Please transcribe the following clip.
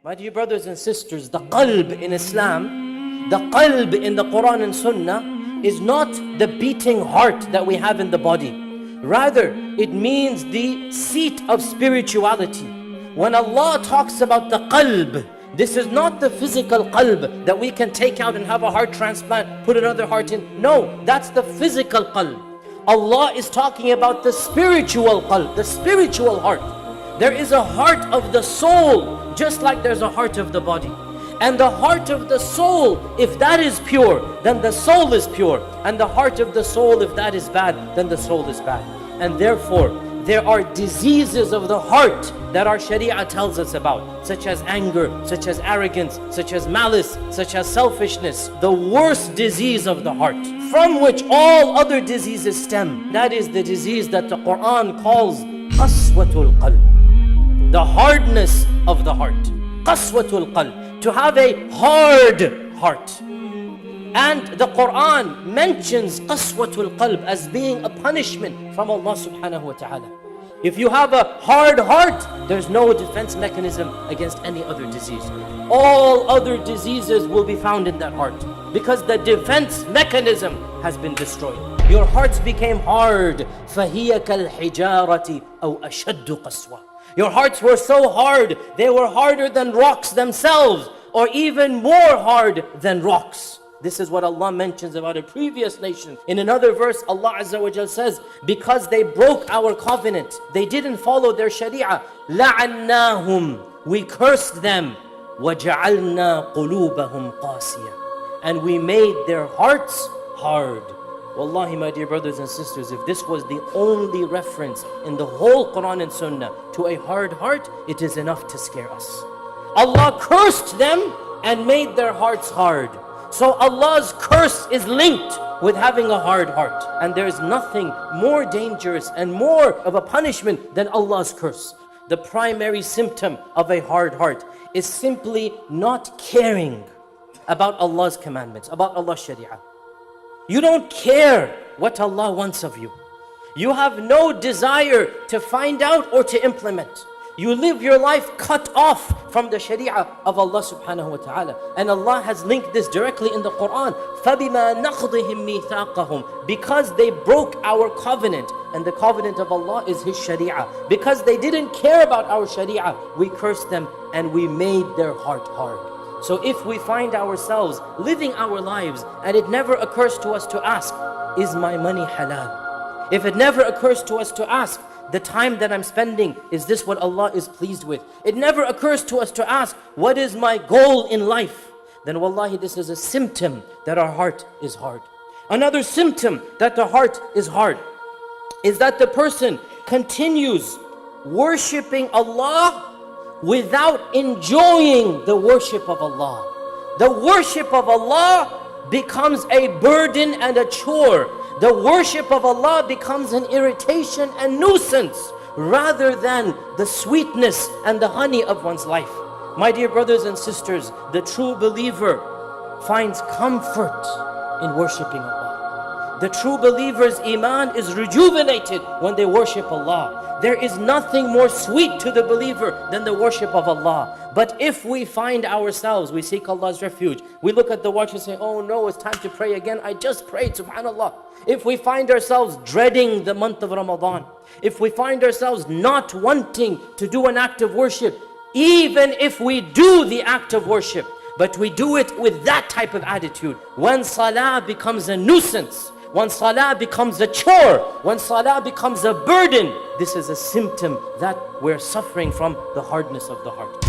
My dear brothers and sisters, the qalb in Islam, the qalb in the Quran and Sunnah is not the beating heart that we have in the body. Rather, it means the seat of spirituality. When Allah talks about the qalb, this is not the physical qalb that we can take out and have a heart transplant, put another heart in. No, that's the physical qalb. Allah is talking about the spiritual qalb, the spiritual heart. There is a heart of the soul, just like there's a heart of the body. And the heart of the soul, if that is pure, then the soul is pure. And the heart of the soul, if that is bad, then the soul is bad. And therefore, there are diseases of the heart that our Sharia tells us about, such as anger, such as arrogance, such as malice, such as selfishness. The worst disease of the heart, from which all other diseases stem, that is the disease that the Quran calls qaswatul qalb, the hardness of the heart. Qaswatul qalb, to have a hard heart. And the Quran mentions qaswatul qalb as being a punishment from Allah subhanahu wa ta'ala. If you have a hard heart, there's no defense mechanism against any other disease. All other diseases will be found in that heart, because the defense mechanism has been destroyed. Your hearts became hard. فَهِيَ كَالْحِجَارَةِ أَوْ أَشَدُّ قَسْوَةً. Your hearts were so hard, they were harder than rocks themselves, or even more hard than rocks. This is what Allah mentions about a previous nation. In another verse, Allah Azza wa Jal says, because they broke our covenant, they didn't follow their sharia, لَعَنَّاهُمْ, we cursed them, وَجَعَلْنَا قُلُوبَهُمْ قَاسِيَةً, and we made their hearts hard. Wallahi, my dear brothers and sisters, if this was the only reference in the whole Quran and Sunnah to a hard heart, it is enough to scare us. Allah cursed them and made their hearts hard. So Allah's curse is linked with having a hard heart. And there is nothing more dangerous and more of a punishment than Allah's curse. The primary symptom of a hard heart is simply not caring about Allah's commandments, about Allah's sharia. You don't care what Allah wants of you. You have no desire to find out or to implement. You live your life cut off from the sharia of Allah subhanahu wa ta'ala. And Allah has linked this directly in the Quran. فَبِمَا نَقْضِهِمْ مِيثَاقَهُمْ, because they broke our covenant. And the covenant of Allah is His sharia. Because they didn't care about our sharia, we cursed them and we made their heart hard. So if we find ourselves living our lives and it never occurs to us to ask, is my money halal? If it never occurs to us to ask, the time that I'm spending, is this what Allah is pleased with? It never occurs to us to ask, what is my goal in life? Then wallahi, this is a symptom that our heart is hard. Another symptom that the heart is hard is that the person continues worshipping Allah without enjoying the worship of Allah. The worship of Allah becomes a burden and a chore. The worship of Allah becomes an irritation and nuisance rather than the sweetness and the honey of one's life. My dear brothers and sisters, the true believer finds comfort in worshiping Allah. The true believer's iman is rejuvenated when they worship Allah. There is nothing more sweet to the believer than the worship of Allah. But if we find ourselves, we seek Allah's refuge, we look at the watch and say, oh no, it's time to pray again. I just prayed, subhanallah. If we find ourselves dreading the month of Ramadan, if we find ourselves not wanting to do an act of worship, even if we do the act of worship, but we do it with that type of attitude, when salah becomes a nuisance, when salah becomes a chore, when salah becomes a burden, this is a symptom that we're suffering from the hardness of the heart.